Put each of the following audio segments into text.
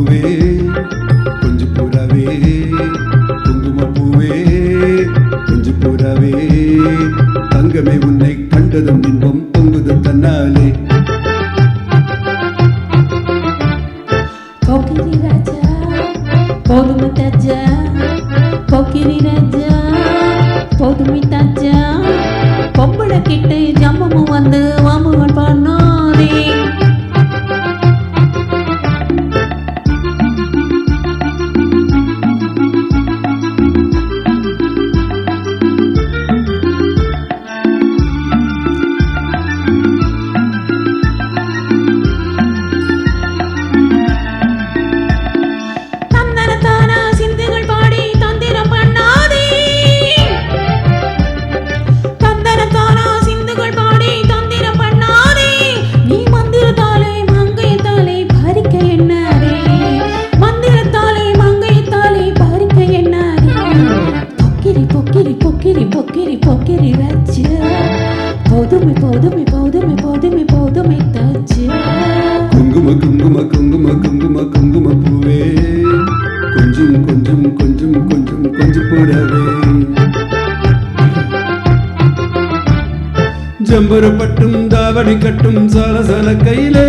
பூவே கொஞ்சம் புறாவே குங்கும பூவே கொஞ்சம் புறாவே தங்கமே உன்னை கண்டதும் இன்பம் பொங்குது தன்னாலே போக்கிரி ராஜா போதுமை தாஜா போக்கிரி ராஜா போதுமை தாஜா பொம்பளை கிட்ட ஜம்பமும் வந்து வாமுகள் பண்ணாதே போக்கிரி ராஜா போதுமை போதுமை போதுமை போதுமை போதுமை தாஜா குங்கும குங்கும குங்கும குங்கும குங்கும பூவே கொஞ்சம் கொஞ்சம் கொஞ்சம் கொஞ்சம் கொஞ்சம் புறாவே ஜம்பரு பட்டும் தாவணி கட்டும் சால சால கையிலே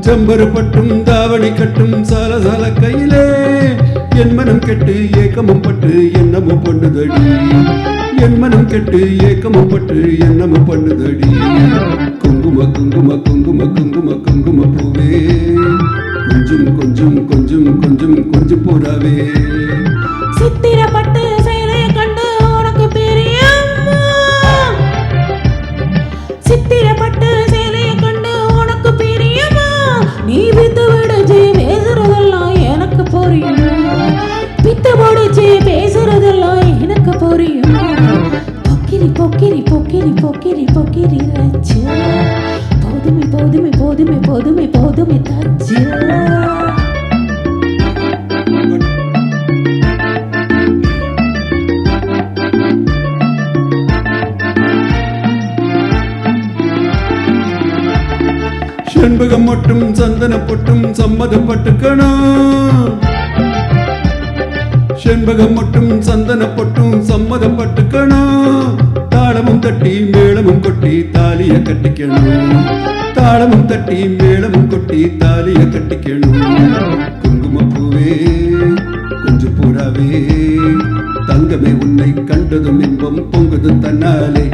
ஜம்பரு பட்டும் தாவணி கட்டும் சால சால கையிலே என் மனம் கெட்டு ஏக்கமும் பட்டு என்னமும் பண்ணுதடி என் மனம் கெட்டு ஏக்கமும் பட்டு என்னமும் பண்ணுதடி குங்கும குங்கும குங்கும குங்கும குங்கும பூவே கொஞ்சம் கொஞ்சம் கொஞ்சம் கொஞ்சம் கொஞ்சம் புறாவே சித்திரப்பட்டு செயலை கண்டு உனக்கு பிரியம்மா சித்திரப்பட்டு செயலை கண்டு உனக்கு பிரியமா நீ வித்து விடுச்சு பேசுறதெல்லாம் எனக்கு புரியும் வித்து முடிச்சு பேசுறதெல்லாம் எனக்கு புரியும் பொக்கிரி பொக்கிரி பொக்கிரி பொக்கிரி பொக்கிரி ராஜா போதுமை போதுமை போதுமை போதுமை போதுமை தாஜா செண்பகம் மட்டும் சந்தன பொட்டும் சம்மதப்பட்டுக்கணும் செண்பகம் மட்டும் சந்தன பொட்டும் சம்மதப்பட்டுக்கணும் தாளமும் தட்டி மேளமும் கொட்டி தாலிய கட்டிக்கணும் தாளமும் தட்டி மேளமும் கொட்டி தாலிய கட்டிக்கணும் குங்கும பூவே கொஞ்சம் புறாவே தங்கமே உன்னை கண்டதும் இன்பம் பொங்குது தன்னாலே